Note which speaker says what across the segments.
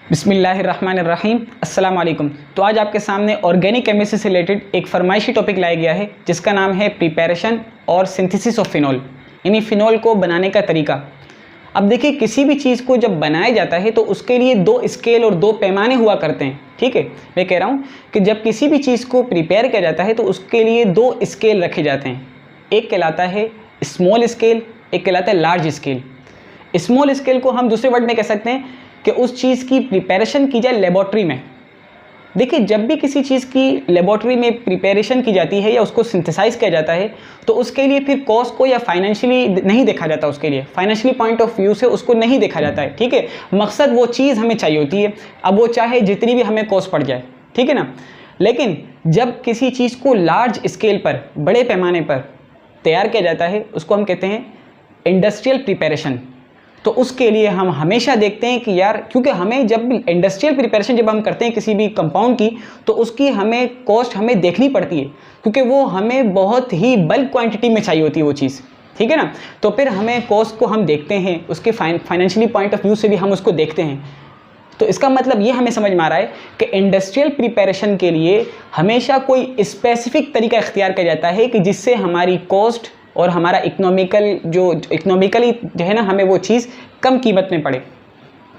Speaker 1: बिस्मिल्लाहिर्रहमानिर्रहीम अस्सलाम वालेकुम। तो आज आपके सामने ऑर्गेनिक केमिस्ट्री से रिलेटेड एक फरमाइशी टॉपिक लाया गया है जिसका नाम है प्रिपरेशन और सिंथेसिस ऑफ फिनॉल, यानी फ़िनॉल को बनाने का तरीका। अब देखिए, किसी भी चीज़ को जब बनाया जाता है तो उसके लिए दो स्केल और दो पैमाने हुआ करते हैं। ठीक है, मैं कह रहा हूँ कि जब किसी भी चीज़ को प्रिपेयर किया जाता है तो उसके लिए दो स्केल रखे जाते हैं। एक कहलाता है स्मॉल स्केल, एक कहलाता है लार्ज स्केल। स्मॉल स्केल को हम दूसरे वर्ड में कह सकते हैं कि उस चीज़ की प्रिपरेशन की जाए लेबॉर्ट्री में। देखिए, जब भी किसी चीज़ की लेबॉर्ट्री में प्रिपरेशन की जाती है या उसको सिंथेसाइज किया जाता है तो उसके लिए फिर कॉस्ट को या फाइनेंशियली नहीं देखा जाता, उसके लिए फाइनेंशियली पॉइंट ऑफ व्यू से उसको नहीं देखा जाता है। ठीक है, मकसद वो चीज़ हमें चाहिए होती है, अब वो चाहे जितनी भी हमें कॉस्ट पड़ जाए। ठीक है ना। लेकिन जब किसी चीज़ को लार्ज स्केल पर, बड़े पैमाने पर तैयार किया जाता है उसको हम कहते हैं इंडस्ट्रियल प्रिपरेशन। तो उसके लिए हम हमेशा देखते हैं कि यार, क्योंकि हमें जब इंडस्ट्रियल प्रिपरेशन जब हम करते हैं किसी भी कंपाउंड की तो उसकी हमें कॉस्ट हमें देखनी पड़ती है, क्योंकि वो हमें बहुत ही बल्क क्वांटिटी में चाहिए होती है वो चीज़। ठीक है ना। तो फिर हमें कॉस्ट को हम देखते हैं, उसके फाइनेंशियली पॉइंट ऑफ व्यू से भी हम उसको देखते हैं। तो इसका मतलब ये हमें समझ में आ रहा है कि इंडस्ट्रियल प्रिपरेशन के लिए हमेशा कोई स्पेसिफिक तरीका इख्तियार किया जाता है कि जिससे हमारी कॉस्ट और हमारा इकोनॉमिकली जो है ना, हमें वो चीज़ कम कीमत में पड़े।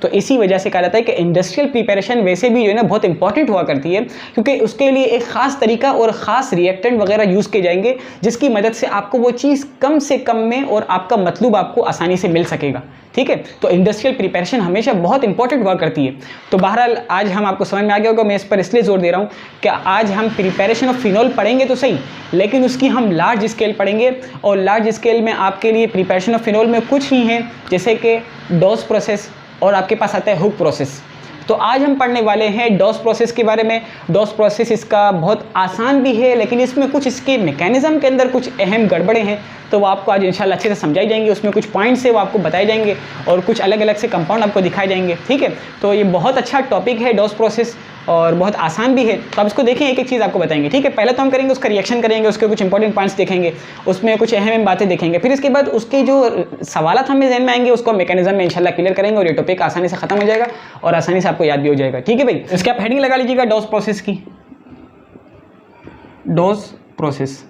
Speaker 1: तो इसी वजह से कहा जाता है कि इंडस्ट्रियल प्रिपरेशन वैसे भी जो है ना बहुत इंपॉर्टेंट हुआ करती है, क्योंकि उसके लिए एक ख़ास तरीका और ख़ास रिएक्टेंट वगैरह यूज़ किए जाएंगे जिसकी मदद से आपको वो चीज़ कम से कम में और आपका मतलब आपको आसानी से मिल सकेगा। ठीक है, तो इंडस्ट्रियल प्रिपरेशन हमेशा बहुत इंपॉर्टेंट हुआ करती है। तो बहरहाल आज हम आपको समझ में आ गया होगा, मैं इस पर इसलिए जोर दे रहा हूँ कि आज हम प्रिपरेशन ऑफ फिनॉल पढ़ेंगे तो सही, लेकिन उसकी हम लार्ज स्केल पढ़ेंगे। और लार्ज स्केल में आपके लिए प्रिपरेशन ऑफ फिनॉल में कुछ ही है जैसे कि डॉस प्रोसेस और आपके पास आता है हुक प्रोसेस। तो आज हम पढ़ने वाले हैं डॉस प्रोसेस के बारे में। डॉस प्रोसेस इसका बहुत आसान भी है, लेकिन इसमें कुछ इसके मैकेनिज्म के अंदर कुछ अहम गड़बड़े हैं, तो वो आपको आज इंशाल्लाह अच्छे से समझाई जाएंगे। उसमें कुछ पॉइंट्स है वो आपको बताए जाएंगे और कुछ अलग अलग से कंपाउंड आपको दिखाए जाएंगे। ठीक है, तो ये बहुत अच्छा टॉपिक है डॉस प्रोसेस और बहुत आसान भी है। तो आप इसको देखें, एक एक चीज़ आपको बताएंगे। ठीक है, पहले तो हम करेंगे उसका रिएक्शन करेंगे, उसके कुछ इंपॉर्टेंट पॉइंट्स देखेंगे, उसमें कुछ अहम बातें देखेंगे, फिर इसके बाद उसके जो सवालात हमें ज़हन में आएंगे उसको मैकेनिज्म में इंशाल्लाह क्लियर करेंगे और ये टॉपिक आसानी से खत्म हो जाएगा और आसानी से आपको याद भी हो जाएगा। ठीक है भाई, इसके आप हेडिंग लगा लीजिएगा डॉस प्रोसेस की, डॉस प्रोसेस।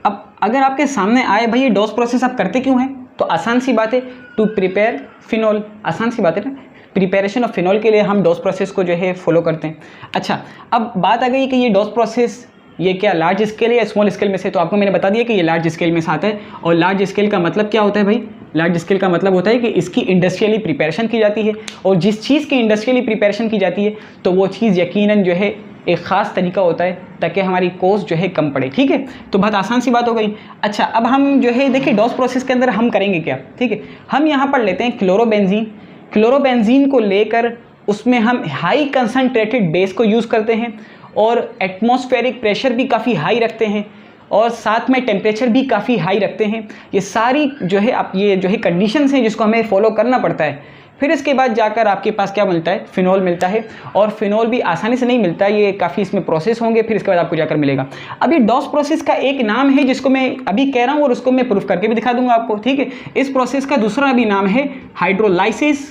Speaker 1: अब अगर आपके सामने आए भाई ये डॉस प्रोसेस आप करते क्यों हैं, तो आसान सी बात है, टू प्रिपेयर फिनॉल। आसान सी बात है ना, प्रिपरेशन ऑफ फिनॉल के लिए हम डॉस प्रोसेस को जो है फॉलो करते हैं। अच्छा, अब बात आ गई कि ये डॉस प्रोसेस ये क्या लार्ज स्केल है या स्मॉल स्केल में से, तो आपको मैंने बता दिया कि ये लार्ज स्केल में से आता है। और लार्ज स्केल का मतलब क्या होता है भाई, लार्ज स्केल का मतलब होता है कि इसकी इंडस्ट्रियली प्रिपरेशन की जाती है, और जिस चीज़ की इंडस्ट्रियली प्रिपरेशन की जाती है तो वो चीज़ यकीनन जो है एक ख़ास तरीका होता है ताकि हमारी कॉस्ट जो है कम पड़े। ठीक है, तो बहुत आसान सी बात हो गई। अच्छा, अब हम जो है देखिए डॉस प्रोसेस के अंदर हम करेंगे क्या। ठीक है, हम यहाँ पर लेते हैं क्लोरोबेंजीन। क्लोरोबेंजीन को लेकर उसमें हम हाई कंसनट्रेटेड बेस को यूज़ करते हैं और एटमॉस्फेरिक प्रेशर भी काफ़ी हाई रखते हैं और साथ में टेम्परेचर भी काफ़ी हाई रखते हैं। ये सारी जो है आप ये जो है कंडीशंस हैं जिसको हमें फॉलो करना पड़ता है। फिर इसके बाद जाकर आपके पास क्या मिलता है, फिनॉल मिलता है। और फिनॉल भी आसानी से नहीं मिलता, ये काफ़ी इसमें प्रोसेस होंगे, फिर इसके बाद आपको जाकर मिलेगा। अब ये डॉस प्रोसेस का एक नाम है जिसको मैं अभी कह रहा हूँ और उसको मैं प्रूफ करके भी दिखा दूंगा आपको। ठीक है, इस प्रोसेस का दूसरा भी नाम है हाइड्रोलाइसिस,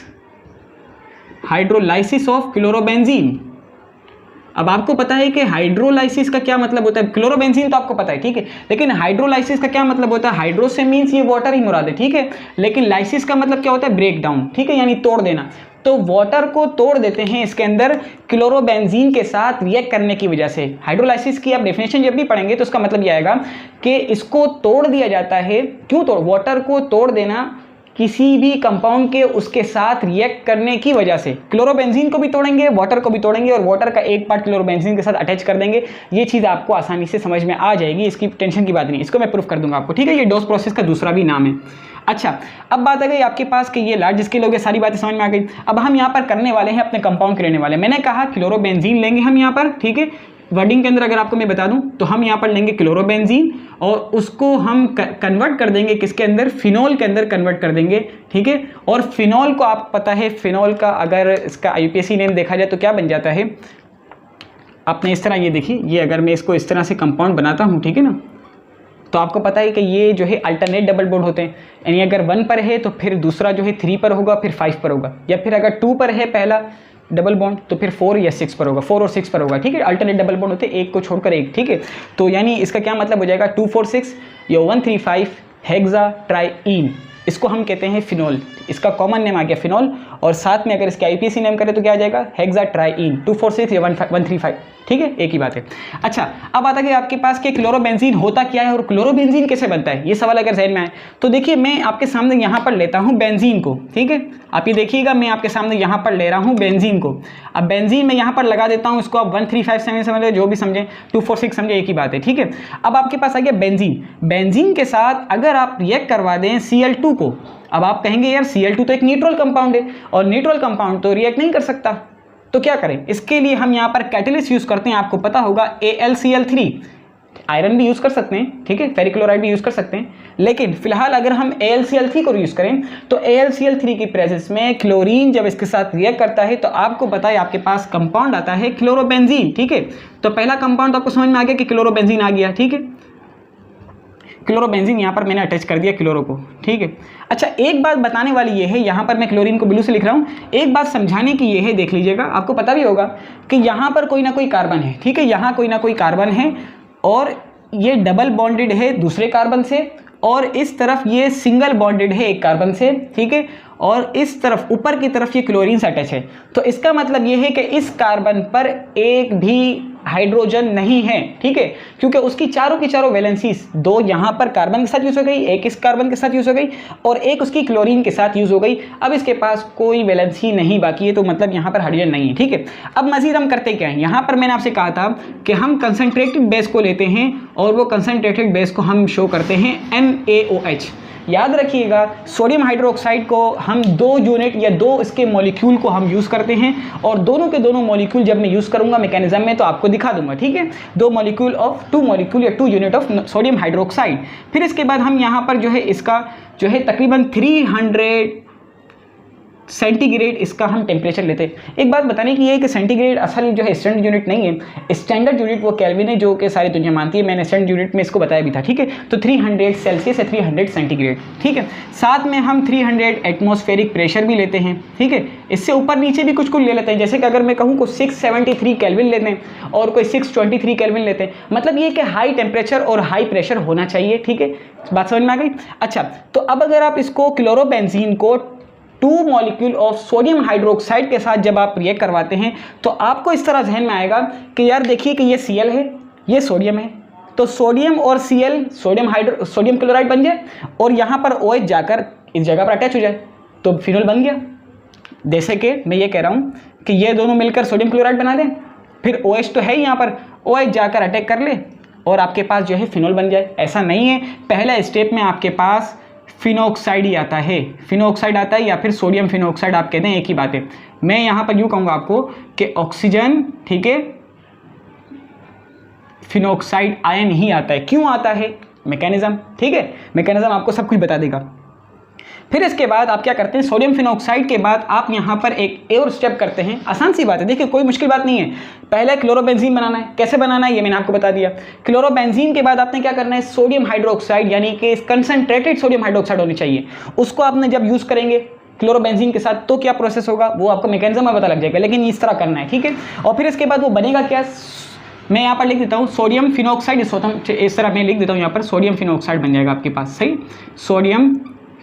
Speaker 1: हाइड्रोलाइसिस ऑफ क्लोरोबेंजीन। अब आपको पता है कि हाइड्रोलाइसिस का क्या मतलब होता है, क्लोरोबेंजीन तो आपको पता है। ठीक है, लेकिन हाइड्रोलाइसिस का क्या मतलब होता है, हाइड्रो से मीन्स ये वाटर ही मुराद है। ठीक है, लेकिन लाइसिस का मतलब क्या होता है, ब्रेक डाउन। ठीक है, यानी तोड़ देना। तो वाटर को तोड़ देते हैं इसके अंदर क्लोरोबेंजीन के साथ रिएक्ट करने की वजह से। हाइड्रोलाइसिस की आप डेफिनेशन जब भी पढ़ेंगे तो उसका मतलब यह आएगा कि इसको तोड़ दिया जाता है। क्यों तोड़, वाटर को तोड़ देना किसी भी कंपाउंड के उसके साथ रिएक्ट करने की वजह से। क्लोरोबेंजीन को भी तोड़ेंगे, वाटर को भी तोड़ेंगे और वाटर का एक पार्ट क्लोरोबेंजीन के साथ अटैच कर देंगे। ये चीज़ आपको आसानी से समझ में आ जाएगी, इसकी टेंशन की बात नहीं, इसको मैं प्रूफ कर दूंगा आपको। ठीक है, ये डॉस प्रोसेस का दूसरा भी नाम है। अच्छा, अब बात आ गई आपके पास कि ये लार्ज स्केल हो गया, सारी बातें समझ में आ गई। अब हम यहाँ पर करने वाले हैं अपने कंपाउंड के लेने वाले। मैंने कहा क्लोरोबेंजीन लेंगे हम यहाँ पर। ठीक है, वर्डिंग के अंदर अगर आपको मैं बता दूं तो हम यहाँ पर लेंगे क्लोरोबेंजीन और उसको हम कन्वर्ट कर देंगे किसके अंदर, फिनॉल के अंदर कन्वर्ट कर देंगे। ठीक है, और फिनॉल को आप पता है, फिनॉल का अगर इसका IUPAC नेम देखा जाए तो क्या बन जाता है, आपने इस तरह ये देखिए, ये अगर मैं इसको इस तरह से कंपाउंड बनाता हूँ, ठीक है ना, तो आपको पता है कि ये जो है अल्टरनेट डबल बॉन्ड होते हैं, यानी अगर 1 पर है तो फिर दूसरा जो है 3 पर होगा, फिर 5 पर होगा, या फिर अगर 2 पर है पहला डबल बॉन्ड तो फिर 4 या 6 पर होगा, 4 और 6 पर होगा, ठीक है। अल्टरनेट डबल बॉन्ड होते हैं, एक को छोड़कर एक, ठीक है। तो यानी इसका क्या मतलब हो जाएगा 246 या 135 हेक्सा ट्राइइन, इसको हम कहते हैं फिनोल। इसका कॉमन नेम आ गया फिनोल, और साथ में अगर इसके आईपीसी नेम करें तो क्या आ जाएगा हेक्सा ट्राइइन 246 या 135, ठीक है, एक ही बात है। अच्छा, अब आता है कि आपके पास कि क्लोरोबेंजीन होता क्या है और क्लोरोबेंजीन कैसे बनता है, ये सवाल अगर जहन में आए तो देखिए मैं आपके सामने यहाँ पर लेता हूँ बेंजीन को, ठीक है। आप ये देखिएगा मैं आपके सामने यहाँ पर ले रहा हूँ बेंजीन को। अब बेंजीन मैं यहाँ पर लगा देता हूँ, इसको आप 135 समझे, जो भी समझें, 246 समझे, एक ही बात है, ठीक है। अब आपके पास आ गया बेंजीन। बेंजीन के साथ अगर आप रिएक्ट करवा दें Cl2 को, अब आप कहेंगे यार Cl2 तो एक न्यूट्रल कंपाउंड है और न्यूट्रल कंपाउंड तो रिएक्ट नहीं कर सकता, तो क्या करें? इसके लिए हम यहाँ पर कैटलिस्ट यूज करते हैं, आपको पता होगा AlCl3, आयरन भी यूज कर सकते हैं, ठीक है, फेरिक्लोराइड भी यूज कर सकते हैं, लेकिन फिलहाल अगर हम AlCl3 को यूज करें तो AlCl3 की प्रेजेंस में क्लोरीन जब इसके साथ रिएक्ट करता है तो आपको पता है आपके पास कंपाउंड आता है क्लोरोबेंजीन, ठीक है। तो पहला कंपाउंड आपको समझ में आ गया कि क्लोरोबेंजीन आ गया, ठीक है। क्लोरोबेंजीन यहाँ पर मैंने अटैच कर दिया क्लोरो को, ठीक है। अच्छा, एक बात बताने वाली ये है, यहाँ पर मैं क्लोरीन को ब्लू से लिख रहा हूँ, एक बात समझाने की ये है, देख लीजिएगा, आपको पता भी होगा कि यहाँ पर कोई ना कोई कार्बन है, ठीक है, यहाँ कोई ना कोई कार्बन है और ये डबल बॉन्डेड है दूसरे कार्बन से, और इस तरफ ये सिंगल बॉन्डेड है एक कार्बन से, ठीक है, और इस तरफ ऊपर की तरफ ये क्लोरीन से अटैच है। तो इसका मतलब ये है कि इस कार्बन पर एक भी हाइड्रोजन नहीं है, ठीक है, क्योंकि उसकी चारों की चारों वैलेंसीज, दो यहाँ पर कार्बन के साथ यूज हो गई, एक इस कार्बन के साथ यूज हो गई और एक उसकी क्लोरीन के साथ यूज हो गई। अब इसके पास कोई वैलेंसी नहीं बाकी है, तो मतलब यहाँ पर हाइड्रोजन नहीं है, ठीक है। अब मजीद हम करते क्या है, यहाँ पर मैंने आपसे कहा था कि हम कंसनट्रेटेड बेस को लेते हैं और वो कंसनट्रेटेड बेस को हम शो करते हैं NaOH। याद रखिएगा, सोडियम हाइड्रोक्साइड को हम 2 यूनिट या 2 इसके मॉलिक्यूल को हम यूज़ करते हैं, और दोनों के दोनों मॉलिक्यूल जब मैं यूज़ करूंगा मैकेनिज्म में तो आपको दिखा दूंगा, ठीक है। 2 मॉलिक्यूल या 2 यूनिट ऑफ सोडियम हाइड्रोक्साइड। फिर इसके बाद हम यहाँ पर जो है इसका जो है तकरीबन 300 सेंटीग्रेड इसका हम टेम्परेचर लेते हैं। एक बात बताने की ये है कि सेंटीग्रेड असल जो है स्टैंडर्ड यूनिट नहीं है, स्टैंडर्ड यूनिट वो केल्विन है जो कि सारी दुनिया मानती है, मैंने स्टैंडर्ड यूनिट में इसको बताया भी था, ठीक है। तो 300 सेल्सियस या 300 सेंटीग्रेड, ठीक है। साथ में हम 300 एटमॉस्फेरिक प्रेशर भी लेते हैं, ठीक है। इससे ऊपर नीचे भी कुछ ले लेते हैं, जैसे कि अगर मैं कहूँ को 673 केल्विन लेते हैं और कोई 623 केल्विन लेते हैं, मतलब ये कि हाई टेम्परेचर और हाई प्रेशर होना चाहिए, ठीक है। बात समझ में आ गई? अच्छा, तो अब अगर आप इसको क्लोरोबेंजीन को 2 मॉलिक्यूल ऑफ सोडियम हाइड्रोक्साइड के साथ जब आप रिएक्ट करवाते हैं तो आपको इस तरह जहन में आएगा कि यार देखिए कि ये Cl है, ये सोडियम है, तो सोडियम और Cl सोडियम क्लोराइड बन जाए और यहाँ पर OH जाकर इस जगह पर अटैच हो जाए तो फिनोल बन गया। जैसे कि मैं ये कह रहा हूँ कि ये दोनों मिलकर सोडियम क्लोराइड बना दें, फिर OH तो है ही यहाँ पर, OH जाकर अटैक कर ले और आपके पास जो है फिनोल बन जाए। ऐसा नहीं है, पहला स्टेप में आपके पास फिनोक्साइड ही आता है, फिनोक्साइड आता है या फिर सोडियम फिनोक्साइड आप कहते हैं, एक ही बात है। मैं यहाँ पर यूँ कहूँगा आपको कि ऑक्सीजन, ठीक है, फिनोक्साइड आयन ही आता है। क्यों आता है? मैकेनिज्म, ठीक है, मैकेनिज्म आपको सब कुछ बता देगा। फिर इसके बाद आप क्या करते हैं, सोडियम फिनोक्साइड के बाद आप यहाँ पर एक और स्टेप करते हैं। आसान सी बात है, देखिए कोई मुश्किल बात नहीं है। पहले क्लोरोबेंजीन बनाना है, कैसे बनाना है ये मैंने आपको बता दिया। क्लोरोबेंजीन के बाद आपने क्या करना है, सोडियम हाइड्रोक्साइड यानी कि कंसंट्रेटेड सोडियम हाइड्रोक्साइड होनी चाहिए, उसको आपने जब यूज़ करेंगे क्लोरोबेंजीन के साथ तो क्या प्रोसेस होगा वो आपको मैकेनिज्म में पता लग जाएगा, लेकिन इस तरह करना है, ठीक है। और फिर इसके बाद वो बनेगा क्या, मैं यहाँ पर लिख देता हूँ सोडियम फिनोक्साइड, इस तरह मैं लिख देता हूँ यहाँ पर सोडियम फिनोक्साइड बन जाएगा आपके पास, सही, सोडियम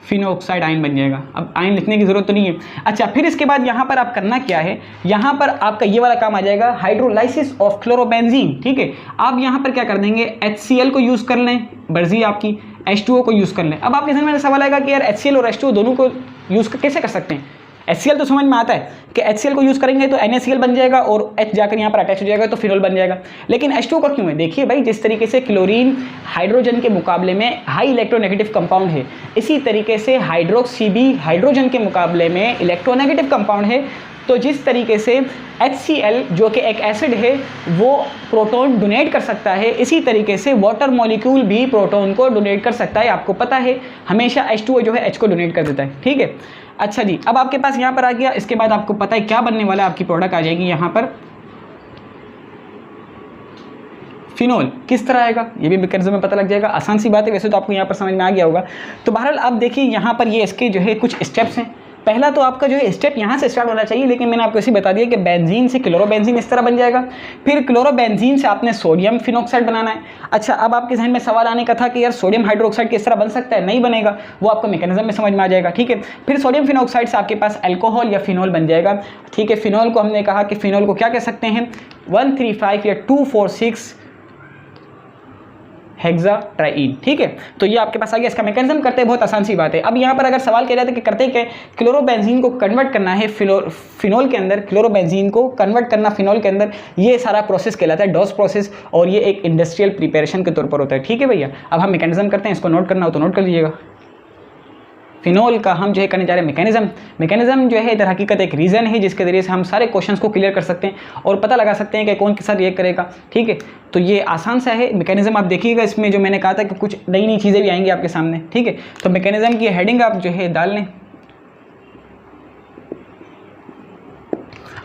Speaker 1: फिनोक्साइड आयन बन जाएगा। अब आयन लिखने की जरूरत तो नहीं है। अच्छा, फिर इसके बाद यहाँ पर आप करना क्या है, यहाँ पर आपका ये वाला काम आ जाएगा, हाइड्रोलाइसिस ऑफ क्लोरोबेंजीन, ठीक है। आप यहाँ पर क्या कर देंगे, HCl को यूज़ कर लें, मर्जी आपकी, H2O को यूज़ कर लें। अब आपके समझ में सवाल आएगा कि यार HCl और H2O दोनों को यूज़ कैसे कर सकते हैं। HCl तो समझ में आता है कि HCl को यूज़ करेंगे तो NaCl बन जाएगा और H जाकर यहाँ पर अटैच हो जाएगा तो फिनोल बन जाएगा, लेकिन H2O का क्यों है? देखिए भाई, जिस तरीके से क्लोरीन हाइड्रोजन के मुकाबले में हाई इलेक्ट्रोनेगेटिव कंपाउंड है, इसी तरीके से हाइड्रोक्सी भी हाइड्रोजन के मुकाबले में इलेक्ट्रोनेगेटिव कंपाउंड है। तो जिस तरीके से HCl जो कि एक एसिड है वो प्रोटॉन डोनेट कर सकता है, इसी तरीके से वाटर मॉलिक्यूल भी प्रोटॉन को डोनेट कर सकता है। आपको पता है हमेशा H2O जो है H को डोनेट कर देता है, ठीक है। अच्छा जी, अब आपके पास यहाँ पर आ गया, इसके बाद आपको पता है क्या बनने वाला है, आपकी प्रोडक्ट आ जाएगी यहाँ पर फिनोल। किस तरह आएगा ये भी मैकेनिज्म में पता लग जाएगा, आसान सी बात है, वैसे तो आपको यहाँ पर समझ में आ गया होगा। तो बहरहाल आप देखिए यहाँ पर ये इसके जो है कुछ स्टेप्स हैं, पहला तो आपका जो है स्टेप यहाँ से स्टार्ट होना चाहिए, लेकिन मैंने आपको इसी बता दिया कि बेंजीन से क्लोरोबेंजीन इस तरह बन जाएगा, फिर क्लोरोबेंजीन से आपने सोडियम फिनॉक्साइड बनाना है। अच्छा, अब आपके जहन में सवाल आने का था कि यार सोडियम हाइड्रोक्साइड किस तरह बन सकता है, नहीं बनेगा, वो आपको मैकेनिज्म में समझ में आ जाएगा, ठीक है। फिर सोडियम फिनॉक्साइड से आपके पास अल्कोहल या फिनॉल बन जाएगा, ठीक है। फिनॉल को हमने कहा कि फिनॉल को क्या कह सकते हैं, 135 या 246 हेक्साट्राईन, ठीक है। तो ये आपके पास आ गया, इसका मैकेनिज्म करते हैं, बहुत आसान सी बात है। अब यहाँ पर अगर सवाल किया जाता है कि करते क्या, क्लोरोबेंजीन को कन्वर्ट करना है फिनॉल के अंदर, क्लोरोबेंजीन को कन्वर्ट करना फिनॉल के अंदर, ये सारा प्रोसेस कहलाता है डॉस प्रोसेस, और ये एक इंडस्ट्रियल प्रिपरेशन के तौर पर होता है, ठीक है भैया। अब हम मैकेनिज्म करते हैं, इसको नोट करना हो तो नोट कर लीजिएगा। फिनॉल का हम जो है करने जा रहे हैं मैकेनिज्म जो है इधर हकीकत एक रीज़न है जिसके जरिए से हम सारे क्वेश्चंस को क्लियर कर सकते हैं और पता लगा सकते हैं कि कौन के साथ रिएक्ट करेगा, ठीक है। तो ये आसान सा है मैकेनिज्म, आप देखिएगा इसमें जो मैंने कहा था कि कुछ नई नई चीज़ें भी आएंगी आपके सामने, ठीक है। तो मैकेनिज्म की हेडिंग आप जो है डाल लें।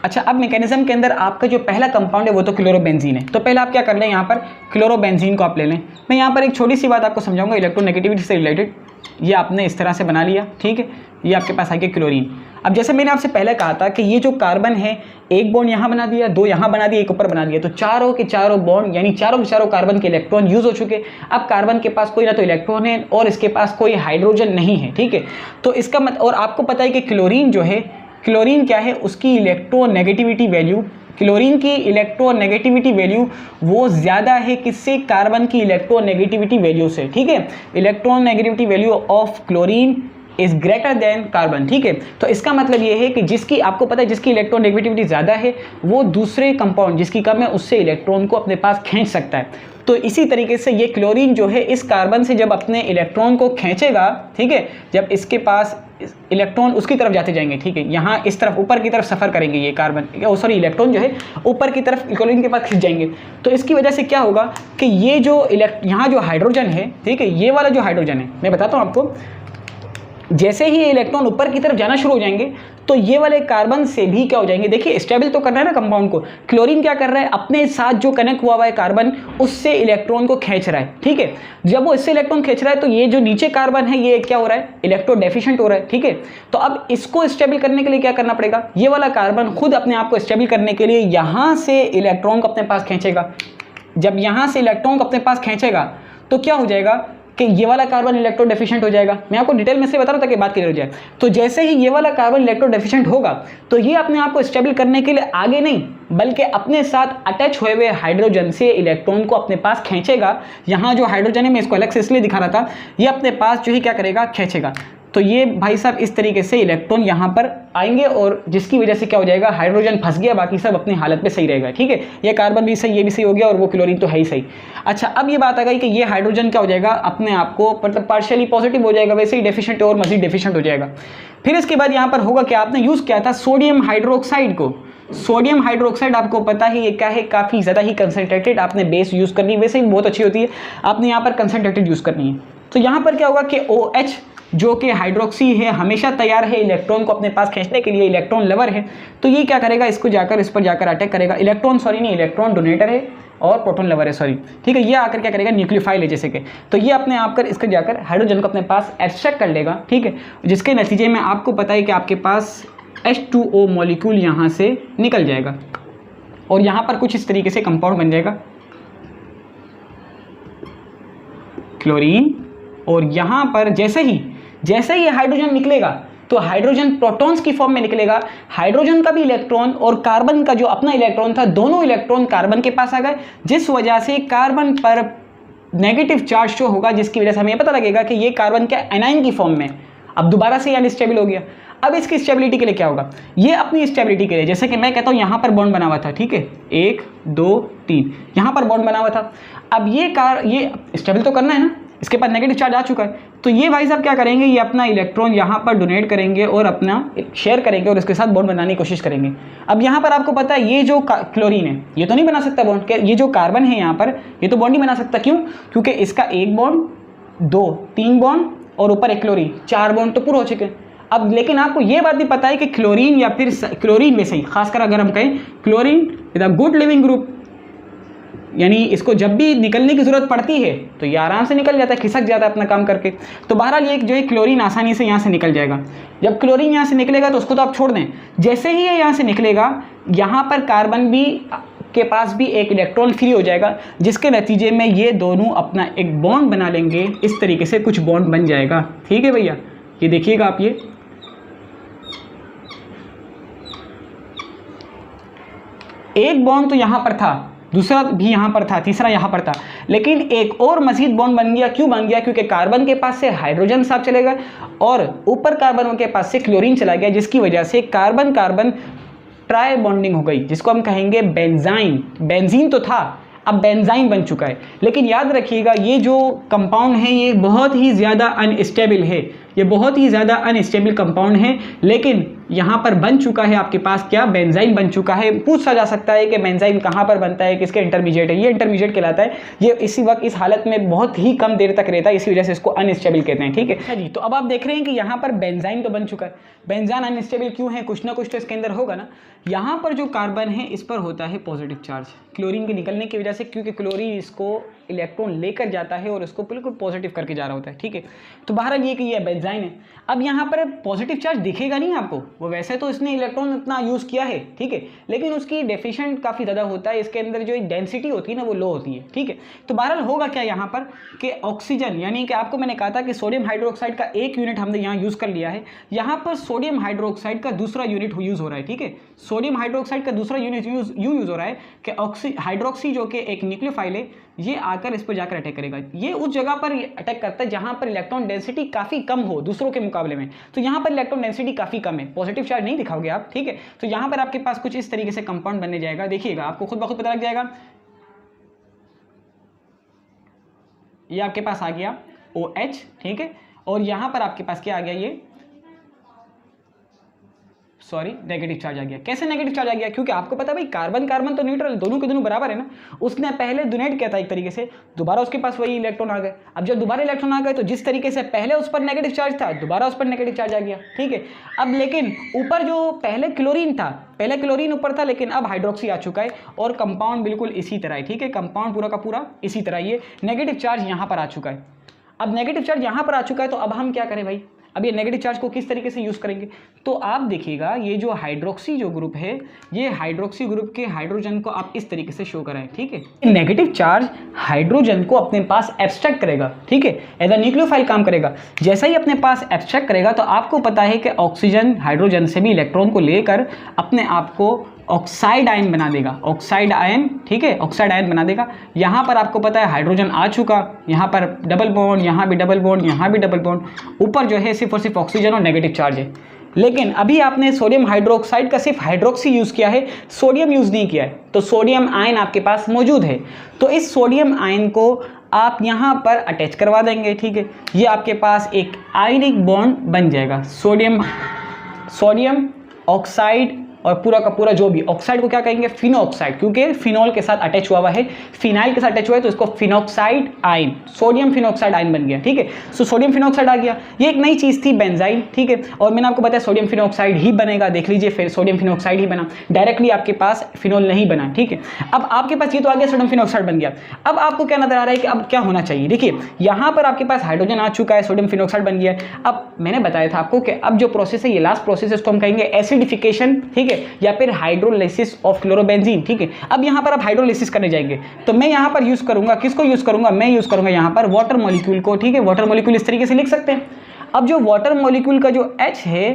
Speaker 1: अच्छा, अब मैकेनिज्म के अंदर आपका जो पहला कंपाउंड है वो तो क्लोरोबेंजीन है। तो पहले आप क्या कर लें, यहाँ पर क्लोरोबेंजीन को आप ले लें। मैं यहाँ पर एक छोटी सी बात आपको समझाऊंगा इलेक्ट्रोनेगेटिविटी से रिलेटेड। ये आपने इस तरह से बना लिया, ठीक है। ये आपके पास आ गया क्लोरीन। अब जैसे मैंने आपसे पहले कहा था कि ये जो कार्बन है, एक बॉन्ड यहाँ बना दिया, दो यहाँ बना दिया, एक ऊपर बना दिया, तो चारों के चारों बॉन्ड यानी चारों के चारों कार्बन के इलेक्ट्रॉन यूज हो चुके। अब कार्बन के पास कोई ना तो इलेक्ट्रॉन है और इसके पास कोई हाइड्रोजन नहीं है, ठीक है। तो इसका और आपको पता है कि क्लोरीन जो है, क्लोरीन क्या है, उसकी इलेक्ट्रोनेगेटिविटी वैल्यू, क्लोरीन की इलेक्ट्रोनेगेटिविटी वैल्यू वो ज़्यादा है किससे, कार्बन की इलेक्ट्रोनेगेटिविटी वैल्यू से, ठीक है। Electronegativity value of chlorine is greater than carbon, ठीक है। तो इसका मतलब ये है कि जिसकी आपको पता है जिसकी इलेक्ट्रोनेगेटिविटी ज़्यादा है वो दूसरे कंपाउंड जिसकी कम है उससे इलेक्ट्रॉन को अपने पास खींच सकता है। तो इसी तरीके से ये क्लोरीन जो है इस कार्बन से जब अपने इलेक्ट्रॉन को खींचेगा, ठीक है, जब इसके पास इलेक्ट्रॉन उसकी तरफ जाते जाएंगे, ठीक है, यहाँ इस तरफ ऊपर की तरफ सफ़र करेंगे ये कार्बन, सॉरी इलेक्ट्रॉन जो है ऊपर की तरफ क्लोरीन के पास खींच जाएंगे। तो इसकी वजह से क्या होगा कि ये जो यहाँ जो हाइड्रोजन है, ठीक है, ये वाला जो हाइड्रोजन है, मैं बताता हूँ आपको, जैसे ही ये इलेक्ट्रॉन ऊपर की तरफ जाना शुरू हो जाएंगे तो ये वाले कार्बन से भी क्या हो जाएंगे, देखिए स्टेबल तो करना है ना कंपाउंड को। क्लोरीन क्या कर रहा है, अपने साथ जो कनेक्ट हुआ है कार्बन उससे इलेक्ट्रॉन को खींच रहा है, ठीक है। जब वो इससे इलेक्ट्रॉन खींच रहा है तो ये जो नीचे कार्बन है ये क्या हो रहा है, इलेक्ट्रो डेफिशिएंट हो रहा है, ठीक है। तो अब इसको स्टेबल करने के लिए क्या करना पड़ेगा, ये वाला कार्बन खुद अपने आप को स्टेबल करने के लिए यहाँ से इलेक्ट्रॉन को अपने पास खींचेगा। जब यहाँ से इलेक्ट्रॉन को अपने पास खींचेगा तो क्या हो जाएगा कि ये वाला कार्बन इलेक्ट्रो डेफिशिएंट हो जाएगा। मैं आपको डिटेल में से बता रहा हूं ताकि बात क्लियर हो जाए। तो जैसे ही ये वाला कार्बन इलेक्ट्रो डेफिशिएंट होगा तो ये अपने आप को स्टेबल करने के लिए आगे नहीं बल्कि अपने साथ अटैच हुए हुए हाइड्रोजन से इलेक्ट्रॉन को अपने पास खींचेगा। यहाँ जो हाइड्रोजन है मैं इसको अलग से इसलिए दिखा रहा था, ये अपने पास जो है क्या करेगा, खींचेगा। तो ये भाई साहब इस तरीके से इलेक्ट्रॉन यहाँ पर आएंगे और जिसकी वजह से क्या हो जाएगा, हाइड्रोजन फंस गया, बाकी सब अपनी हालत पे सही रहेगा, ठीक है। ये कार्बन भी सही, ये भी सही हो गया और वो क्लोरीन तो है ही सही। अच्छा, अब ये बात आ गई कि ये हाइड्रोजन क्या हो जाएगा, अपने आप को मतलब पार्शियली पॉजिटिव हो जाएगा, वैसे ही डेफिशिएंट और मजीद डेफिशिएंट हो जाएगा। फिर इसके बाद यहाँ पर होगा क्या, आपने यूज़ किया था सोडियम हाइड्रोक्साइड को। सोडियम हाइड्रोक्साइड आपको पता है ये क्या है, काफ़ी ज़्यादा ही कंसनट्रेटेड आपने बेस यूज़ करनी है, वैसे ही बहुत अच्छी होती है, आपने यहाँ पर कंसनट्रेटेड यूज़ करनी है। तो यहाँ पर क्या होगा कि OH जो कि हाइड्रोक्सी है हमेशा तैयार है इलेक्ट्रॉन को अपने पास खींचने के लिए, इलेक्ट्रॉन लवर है। तो ये क्या करेगा, इसको जाकर इस पर जाकर अटैक करेगा। इलेक्ट्रॉन सॉरी नहीं, इलेक्ट्रॉन डोनेटर है और प्रोटॉन लवर है, सॉरी, ठीक है। ये आकर क्या करेगा, न्यूक्लियोफाइल है जैसे कि, तो ये अपने आप कर इसको जाकर हाइड्रोजन को अपने पास एक्सट्रैक्ट कर लेगा, ठीक है। जिसके नतीजे में आपको पता है कि आपके पास H2O मॉलिक्यूल यहाँ से निकल जाएगा और यहाँ पर कुछ इस तरीके से कंपाउंड बन जाएगा क्लोरीन। और यहाँ पर जैसे ही हाइड्रोजन निकलेगा तो हाइड्रोजन प्रोटॉन्स की फॉर्म में निकलेगा। हाइड्रोजन का भी इलेक्ट्रॉन और कार्बन का जो अपना इलेक्ट्रॉन था, दोनों इलेक्ट्रॉन कार्बन के पास आ गए, जिस वजह से कार्बन पर नेगेटिव चार्ज शो होगा, जिसकी वजह से हमें पता लगेगा कि ये कार्बन के एनाइन की फॉर्म में अब दोबारा से अनस्टेबल हो गया। अब इसकी स्टेबिलिटी के लिए क्या होगा, ये अपनी स्टेबिलिटी के लिए, जैसे कि मैं कहता हूँ यहाँ पर बॉन्ड बना हुआ था, ठीक है, 1 2 3 यहाँ पर बॉन्ड बना हुआ था। अब ये स्टेबल तो करना है ना, इसके पास नेगेटिव चार्ज आ चुका है, तो ये भाई साहब क्या करेंगे, ये अपना इलेक्ट्रॉन यहाँ पर डोनेट करेंगे और अपना शेयर करेंगे और इसके साथ बॉन्ड बनाने की कोशिश करेंगे। अब यहाँ पर आपको पता है ये जो क्लोरीन है ये तो नहीं बना सकता बॉन्ड, ये जो कार्बन है यहाँ पर ये तो बॉन्ड नहीं बना सकता। क्यों, क्योंकि इसका 1 बॉन्ड 2 3 बॉन्ड और ऊपर एक क्लोरीन, 4 बॉन्ड तो पूरे हो चुके हैं। अब लेकिन आपको ये बात भी पता है कि क्लोरीन या फिर क्लोरीन में से ही, खासकर अगर हम कहें chlorine with a good leaving group, यानी इसको जब भी निकलने की ज़रूरत पड़ती है तो ये आराम से निकल जाता है, खिसक जाता है अपना काम करके। तो बहरहाल ये जो है क्लोरीन आसानी से यहाँ से निकल जाएगा। जब क्लोरीन यहाँ से निकलेगा तो उसको तो आप छोड़ दें, जैसे ही ये यहाँ से निकलेगा यहाँ पर कार्बन भी के पास भी एक इलेक्ट्रॉन फ्री हो जाएगा, जिसके नतीजे में ये दोनों अपना एक बॉन्ड बना लेंगे। इस तरीके से कुछ बॉन्ड बन जाएगा। ठीक है भैया, ये देखिएगा आप, ये एक बॉन्ड तो यहाँ पर था, दूसरा भी यहाँ पर था, तीसरा यहाँ पर था, लेकिन एक और मजीद बॉन्ड बन गया। क्यों बन गया? क्योंकि कार्बन के पास से हाइड्रोजन साथ चले गए और ऊपर कार्बन के पास से क्लोरीन चला गया, जिसकी वजह से कार्बन कार्बन ट्राई बॉन्डिंग हो गई, जिसको हम कहेंगे बेंजाइन। बेंजीन तो था, अब बेंजाइन बन चुका है। लेकिन याद रखिएगा ये जो कंपाउंड है ये बहुत ही ज़्यादा अनस्टेबल है, ये बहुत ही ज़्यादा अनस्टेबल कंपाउंड है, लेकिन यहाँ पर बन चुका है आपके पास क्या? बेंजाइन बन चुका है। पूछा जा सकता है कि बेंजाइन कहाँ पर बनता है, किसके इंटरमीडिएट है? ये इंटरमीडिएट कहलाता है। ये इसी वक्त इस हालत में बहुत ही कम देर तक रहता है, इसी वजह से इसको अनस्टेबल कहते हैं। ठीक है अच्छा जी, तो अब आप देख रहे हैं कि यहाँ पर बेंजाइन तो बन चुका है। बेंजाइन अनस्टेबल क्यों है? कुछ ना कुछ तो इसके अंदर होगा ना। यहाँ पर जो कार्बन है इस पर होता है पॉजिटिव चार्ज क्लोरीन के निकलने की वजह से, क्योंकि क्लोरीन इसको इलेक्ट्रॉन लेकर जाता है और उसको बिल्कुल पॉजिटिव करके जा रहा होता है। ठीक है, तो बहरहाल ये कि ये बेंजाइन है। अब यहाँ पर पॉजिटिव चार्ज दिखेगा नहीं आपको, वो वैसे तो इसने इलेक्ट्रॉन इतना यूज़ किया है, ठीक है, लेकिन उसकी डेफिशिएंट काफ़ी ज़्यादा होता है, इसके अंदर जो डेंसिटी होती है ना वो लो होती है। ठीक है, तो बहरहाल होगा क्या यहाँ पर कि ऑक्सीजन, यानी कि आपको मैंने कहा था कि सोडियम हाइड्रोक्साइड का एक यूनिट हमने यहाँ यूज़ कर लिया है, यहाँ पर सोडियम हाइड्रोक्साइड का दूसरा यूनिट यूज़ हो रहा है। ठीक है, सोडियम हाइड्रोक्साइड का दूसरा यूनिट यूज़ हो रहा है कि हाइड्रोक्सी जो कि एक न्यूक्लियोफाइल है, ये आकर इस पर जाकर अटैक करेगा। ये उस जगह पर अटैक करता है जहां पर इलेक्ट्रॉन डेंसिटी काफ़ी कम हो दूसरों के मुकाबले में। तो यहाँ पर इलेक्ट्रॉन डेंसिटी काफ़ी कम है, पॉजिटिव चार्ज नहीं दिखाओगे आप। ठीक है, तो यहाँ पर आपके पास कुछ इस तरीके से कंपाउंड बनने जाएगा। देखिएगा आपको खुद ब खुद पता लग जाएगा। ये आपके पास आ गया OH, ठीक है, और यहाँ पर आपके पास क्या आ गया? ये नेगेटिव चार्ज आ गया। कैसे नेगेटिव चार्ज आ गया? क्योंकि आपको पता है भाई कार्बन कार्बन तो न्यूट्रल, दोनों के दोनों बराबर है ना। उसने पहले डोनेट किया था एक तरीके से, दोबारा उसके पास वही इलेक्ट्रॉन आ गए। अब जब दोबारा इलेक्ट्रॉन आ गए तो जिस तरीके से पहले उस पर नेगेटिव चार्ज था, दोबारा उस पर नेगेटिव चार्ज आ गया। ठीक है, अब लेकिन ऊपर जो पहले क्लोरीन था, पहले क्लोरीन ऊपर था, लेकिन अब हाइड्रोक्सी आ चुका है और कंपाउंड बिल्कुल इसी तरह है। ठीक है, कंपाउंड पूरा का पूरा इसी तरह, ये नेगेटिव चार्ज यहाँ पर आ चुका है। अब नेगेटिव चार्ज यहाँ पर आ चुका है, तो अब हम क्या करें भाई? अब ये नेगेटिव चार्ज को किस तरीके से यूज़ करेंगे? तो आप देखिएगा ये जो हाइड्रोक्सी जो ग्रुप है, ये हाइड्रोक्सी ग्रुप के हाइड्रोजन को आप इस तरीके से शो कराएं। ठीक है, नेगेटिव चार्ज हाइड्रोजन को अपने पास एब्स्ट्रैक्ट करेगा। ठीक है, एज अ न्यूक्लियोफाइल काम करेगा। जैसा ही अपने पास एब्स्ट्रैक्ट करेगा तो आपको पता है कि ऑक्सीजन हाइड्रोजन से भी इलेक्ट्रॉन को लेकर अपने आप को ऑक्साइड आयन बना देगा। ऑक्साइड आयन, ठीक है, ऑक्साइड आयन बना देगा। यहाँ पर आपको पता है हाइड्रोजन आ चुका, यहाँ पर डबल बॉन्ड, यहाँ भी डबल बॉन्ड, यहाँ भी डबल बॉन्ड। ऊपर जो है सिर्फ और सिर्फ ऑक्सीजन और नेगेटिव चार्ज है। लेकिन अभी आपने सोडियम हाइड्रोक्साइड का सिर्फ हाइड्रोक्सी यूज़ किया है, सोडियम यूज़ नहीं किया है, तो सोडियम आयन आपके पास मौजूद है। तो इस सोडियम आयन को आप यहाँ पर अटैच करवा देंगे। ठीक है, ये आपके पास एक आयनिक बॉन्ड बन जाएगा। सोडियम ऑक्साइड और पूरा का पूरा जो भी ऑक्साइड को क्या कहेंगे? फिनो ऑक्साइड, क्योंकि फिनॉल के साथ अटैच हुआ है, फिनाइल के साथ अटैच हुआ है, तो इसको phenoxide ion, sodium phenoxide ion बन गया। ठीक है, सो सोडियम फिनॉक्साइड आ गया। ये एक नई चीज़ थी बेंजाइन। ठीक है, और मैंने आपको बताया सोडियम फिनॉक्साइड ही बनेगा। देख लीजिए, फिर सोडियम फिनॉक्साइड ही बना, डायरेक्टली आपके पास फिनॉल नहीं बना। ठीक है, अब आपके पास ये तो आ गया, सोडियम फिनॉक्साइड बन गया। अब आपको क्या नजर आ रहा है कि अब क्या होना चाहिए? देखिए, यहाँ पर आपके पास हाइड्रोजन आ चुका है, सोडियम फिनॉक्साइड बन गया है। अब मैंने बताया था आपको कि अब जो प्रोसेस है, ये लास्ट प्रोसेस है, इसको हम कहेंगे एसिडिफिकेशन। ठीक है, या फिर हाइड्रोलाइसिस ऑफ क्लोरोबेंजीन। ठीक है, अब यहाँ पर आप हाइड्रोलाइसिस करने जाएंगे, तो मैं यहाँ पर यूज करूंगा, किसको यूज करूंगा? मैं यूज करूंगा यहाँ पर वाटर मॉलिक्यूल को। ठीक है, वाटर मॉलिक्यूल इस तरीके से लिख सकते हैं। अब जो वाटर मॉलिक्यूल का जो H है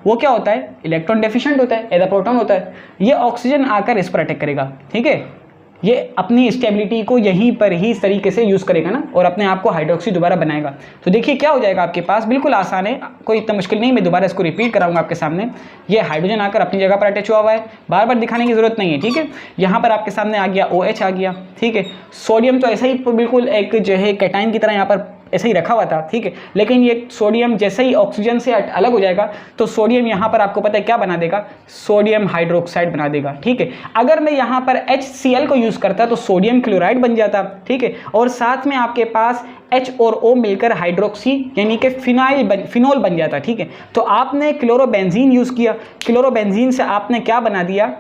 Speaker 1: वो क्या होता है? इलेक्ट्रॉन डेफिशिएंट होता है, एज प्रोटॉन होता है। ये ऑक्सीजन आकर इस पर अटैक करेगा। ठीक है, ये अपनी स्टेबिलिटी को यहीं पर ही इस तरीके से यूज़ करेगा ना, और अपने आप को हाइड्रोक्सी दोबारा बनाएगा। तो देखिए क्या हो जाएगा आपके पास, बिल्कुल आसान है, कोई इतना मुश्किल नहीं। मैं दोबारा इसको रिपीट कराऊंगा आपके सामने। ये हाइड्रोजन आकर अपनी जगह पर अटैच हुआ है, बार बार दिखाने की जरूरत नहीं है। ठीक है, यहाँ पर आपके सामने आ गया OH आ गया। ठीक है, सोडियम तो ऐसा ही बिल्कुल एक जो है कैटाइन की तरह यहाँ पर ऐसे ही रखा हुआ था। ठीक है, लेकिन ये सोडियम जैसे ही ऑक्सीजन से अलग हो जाएगा तो सोडियम यहाँ पर आपको पता है क्या बना देगा? सोडियम हाइड्रोक्साइड बना देगा। ठीक है, अगर मैं यहाँ पर HCl को यूज़ करता तो सोडियम क्लोराइड बन जाता। ठीक है, और साथ में आपके पास H और O मिलकर हाइड्रोक्सी यानी कि फिनॉल बन जाता। ठीक है, तो आपने क्लोरोबेंजीन यूज़ किया, क्लोरोबेंजीन से आपने क्या बना दिया?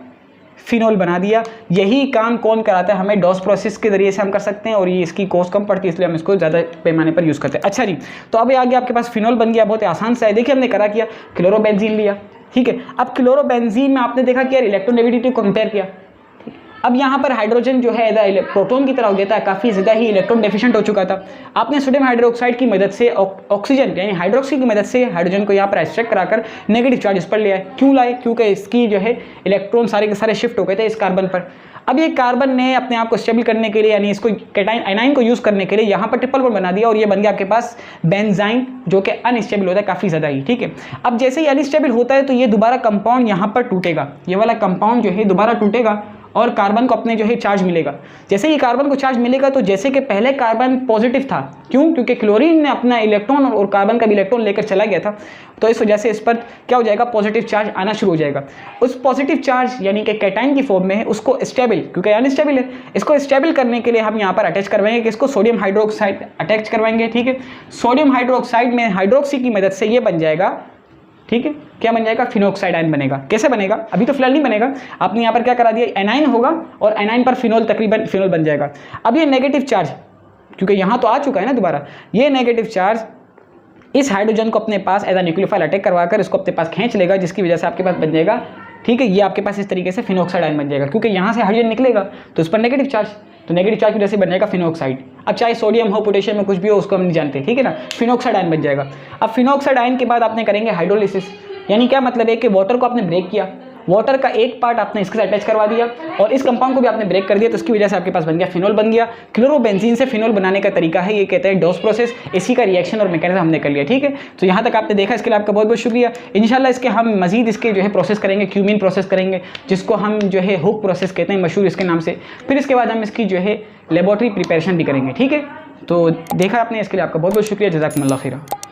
Speaker 1: फिनोल बना दिया। यही काम कौन कराता है? हमें डॉस प्रोसेस के जरिए से हम कर सकते हैं और ये इसकी कॉस्ट कम पड़ती है, इसलिए हम इसको ज़्यादा पैमाने पर यूज़ करते हैं। अच्छा जी, तो अब आगे आपके पास फिनोल बन गया, बहुत आसान सा है। देखिए हमने करा किया, क्लोरोबेंजीन लिया, ठीक है। अब क्लोरोबेंजीन में आपने देखा कि यार इलेक्ट्रोनेगेटिविटी कंपेयर किया। अब यहाँ पर हाइड्रोजन जो है प्रोटॉन की तरह हो गया था, काफ़ी ज़्यादा ही इलेक्ट्रॉन डेफिशिएंट हो चुका था। आपने सोडियम हाइड्रोक्साइड की मदद से ऑक्सीजन यानी हाइड्रोक्सी की मदद से हाइड्रोजन को यहाँ पर एक्सट्रैक्ट कराकर नेगेटिव चार्ज इस पर ले आए। क्यों लाए? क्योंकि इसकी जो है इलेक्ट्रॉन सारे के सारे शिफ्ट हो गए थे इस कार्बन पर। अब ये कार्बन ने अपने आप को स्टेबल करने के लिए यानी इसको कैटाइन आयनाइन को यूज़ करने के लिए यहाँ पर ट्रिपल बॉन्ड बना दिया और ये बन गया आपके पास बेंजाइन, जो कि अनस्टेबल होता है काफ़ी ज़्यादा ही, ठीक है। अब जैसे ही अनस्टेबल होता है तो ये दोबारा कंपाउंड यहाँ पर टूटेगा, ये वाला कंपाउंड जो है दोबारा टूटेगा और कार्बन को अपने जो है चार्ज मिलेगा। जैसे ही कार्बन को चार्ज मिलेगा तो जैसे कि पहले कार्बन पॉजिटिव था, क्यों? क्योंकि क्लोरीन ने अपना इलेक्ट्रॉन और कार्बन का भी इलेक्ट्रॉन लेकर चला गया था, तो इस वजह से इस पर क्या हो जाएगा? पॉजिटिव चार्ज आना शुरू हो जाएगा। उस पॉजिटिव चार्ज यानी कि कैटाइन की फॉर्म में है, उसको स्टेबल, क्योंकि अनस्टेबल है, इसको स्टेबल करने के लिए हम यहाँ पर अटैच करवाएंगे कि इसको सोडियम हाइड्रोक्साइड अटैच करवाएंगे, ठीक है। सोडियम हाइड्रोक्साइड में हाइड्रोक्सी की मदद से ये बन जाएगा, ठीक है। क्या बन जाएगा? फिनोक्साइड आयन बनेगा। कैसे बनेगा? अभी तो फिलहाल नहीं बनेगा, आपने यहाँ पर क्या करा दिया? एनाइन होगा और एनाइन पर फिनोल, तकरीबन फिनोल बन जाएगा। अब ये नेगेटिव चार्ज, क्योंकि यहाँ तो आ चुका है ना दोबारा, ये नेगेटिव चार्ज इस हाइड्रोजन को अपने पास एज अ न्यूक्लियोफाइल अटैक करवाकर इसको अपने पास खींच लेगा, जिसकी वजह से आपके पास बन जाएगा, ठीक है, ये आपके पास इस तरीके से फिनोक्साइड आयन बन जाएगा। क्योंकि यहाँ से हाइड्रोजन निकलेगा तो उस पर नेगेटिव चार्ज, तो नेगेटिव चार्ज की वजह से बन जाएगा फिनोक्साइड। अब चाहे सोडियम हो, पोटेशियम हो, कुछ भी हो, उसको हम नहीं जानते, ठीक है ना। फिनोक्साइड आयन बन जाएगा। अब फिनोक्साइड आयन के बाद आपने करेंगे हाइड्रोलिसिस, यानी क्या मतलब है कि वाटर को आपने ब्रेक किया, वाटर का एक पार्ट आपने इसके साथ अटैच करवा दिया और इस कंपाउंड को भी आपने ब्रेक कर दिया, तो उसकी वजह से आपके पास बन गया फिनोल बन गया। क्लोरोबेंजीन से फिनोल बनाने का तरीका है, ये कहते हैं डॉस प्रोसेस। इसी का रिएक्शन और मैकेनिज्म हमने कर लिया, ठीक है। तो यहाँ तक आपने देखा, इसके लिए आपका बहुत बहुत शुक्रिया। इंशाल्लाह इसके हम मजीद इसके जो है प्रोसेस करेंगे, क्यूमिन प्रोसेस करेंगे, जिसको हम जो है हुक प्रोसेस कहते हैं, मशहूर इसके नाम से। फिर इसके बाद हम इसकी जो है लेबोरेटरी प्रिपरेशन भी करेंगे, ठीक है। तो देखा आपने, इसके लिए आपका बहुत बहुत शुक्रिया। जज़ाकुमुल्लाह खैरा।